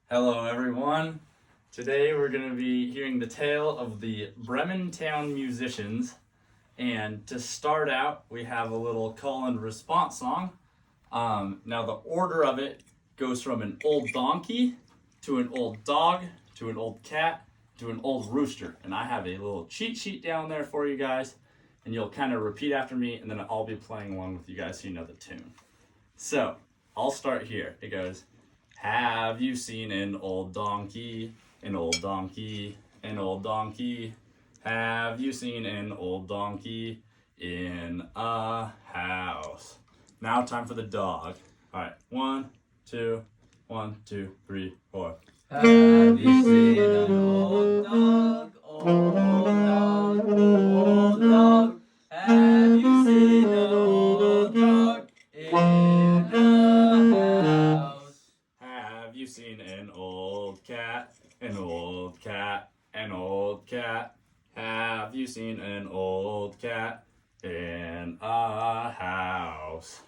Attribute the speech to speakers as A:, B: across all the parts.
A: Hello everyone. Today we're going to be hearing the tale of the Bremen Town Musicians. And to start out, we have a little call and response song. Now the order of it goes from an old donkey to an old dog to an old cat to an old rooster. And I have a little cheat sheet down there for you guys. And you'll kind of repeat after me, and then I'll be playing along with you guys so you know the tune. So, I'll start here. It goes, have you seen an old donkey, an old donkey, an old donkey? Have you seen an old donkey in a house? Now time for the dog. All right, 1, 2, 1, 2, 3, 4.
B: Have you seen an old dog, old dog, old dog? Have you seen an old dog in a house?
A: Have you seen an old cat, an old cat, an old cat? Have you seen an old cat in a house?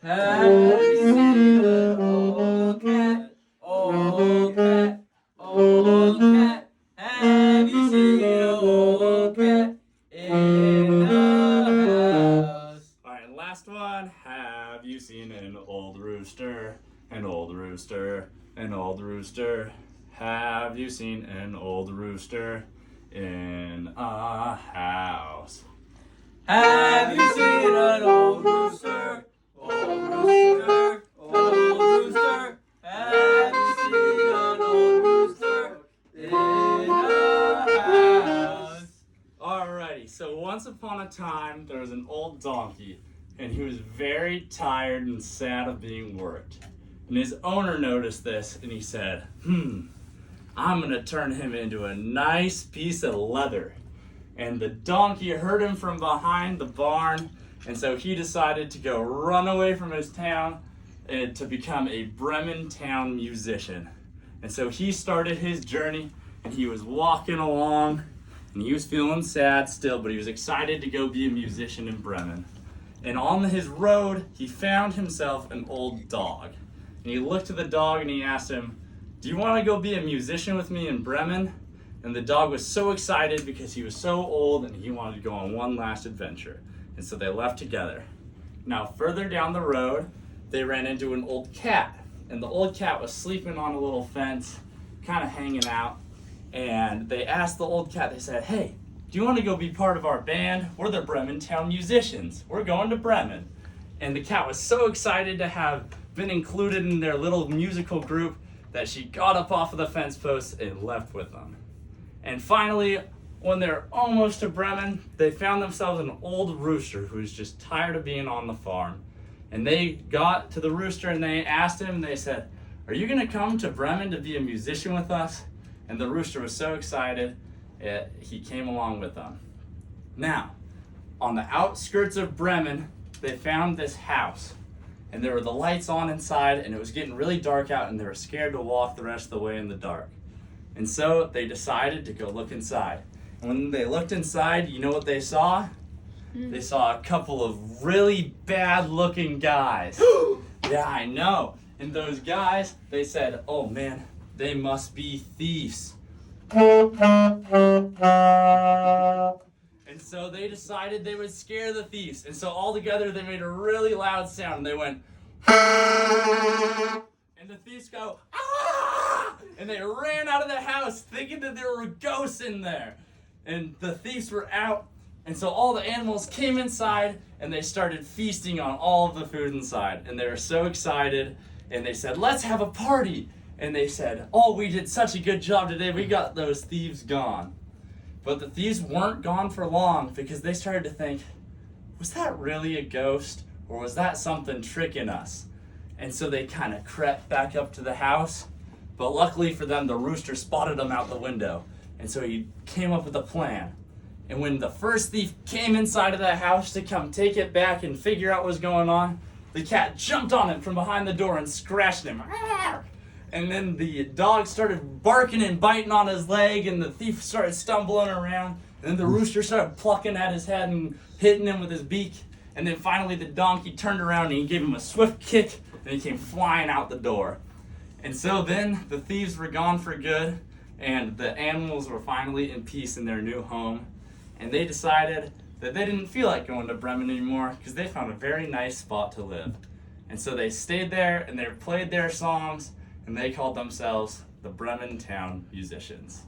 B: Have you seen an old cat, old cat, old cat? Have you seen an old cat in a house?
A: Alright, and last one. Have you seen an old rooster, an old rooster, an old rooster? Have you seen an old rooster in a house?
B: Have you seen an old rooster, old rooster, old rooster? Have you seen an old rooster in a house?
A: Alrighty, so once upon a time there was an old donkey, and he was very tired and sad of being worked. And his owner noticed this, and he said, I'm gonna turn him into a nice piece of leather. And the donkey heard him from behind the barn, and so he decided to go run away from his town and to become a Bremen Town musician. And so he started his journey, and he was walking along, and he was feeling sad still, but he was excited to go be a musician in Bremen. And on his road, he found himself an old dog. And he looked at the dog and he asked him, do you want to go be a musician with me in Bremen? And the dog was so excited because he was so old and he wanted to go on one last adventure. And so they left together. Now further down the road, they ran into an old cat. And the old cat was sleeping on a little fence, kind of hanging out. And they asked the old cat, they said, hey, do you want to go be part of our band? We're the Bremen Town Musicians. We're going to Bremen. And the cat was so excited to have been included in their little musical group that she got up off of the fence post and left with them. And finally, when they're almost to Bremen, they found themselves an old rooster who was just tired of being on the farm. And they got to the rooster and they asked him, they said, are you gonna come to Bremen to be a musician with us? And the rooster was so excited, he came along with them. Now, on the outskirts of Bremen, they found this house. And there were the lights on inside, and it was getting really dark out, and they were scared to walk the rest of the way in the dark. And so they decided to go look inside. And when they looked inside, you know what they saw? They saw a couple of really bad looking guys. Yeah, I know. And those guys, they said, oh man, they must be thieves. And so they decided they would scare the thieves. And so all together they made a really loud sound and they went, and the thieves go, ah! And they ran out of the house thinking that there were ghosts in there. And the thieves were out. And so all the animals came inside and they started feasting on all of the food inside. And they were so excited. And they said, let's have a party. And they said, oh, we did such a good job today. We got those thieves gone. But the thieves weren't gone for long because they started to think, was that really a ghost? Or was that something tricking us? And so they kind of crept back up to the house. But luckily for them, the rooster spotted them out the window. And so he came up with a plan. And when the first thief came inside of that house to come take it back and figure out what was going on, the cat jumped on him from behind the door and scratched him. And then the dog started barking and biting on his leg, and the thief started stumbling around. And then the rooster started plucking at his head and hitting him with his beak. And then finally the donkey turned around and he gave him a swift kick and he came flying out the door. And so then the thieves were gone for good and the animals were finally in peace in their new home. And they decided that they didn't feel like going to Bremen anymore because they found a very nice spot to live. And so they stayed there and they played their songs and they called themselves the Bremen Town Musicians.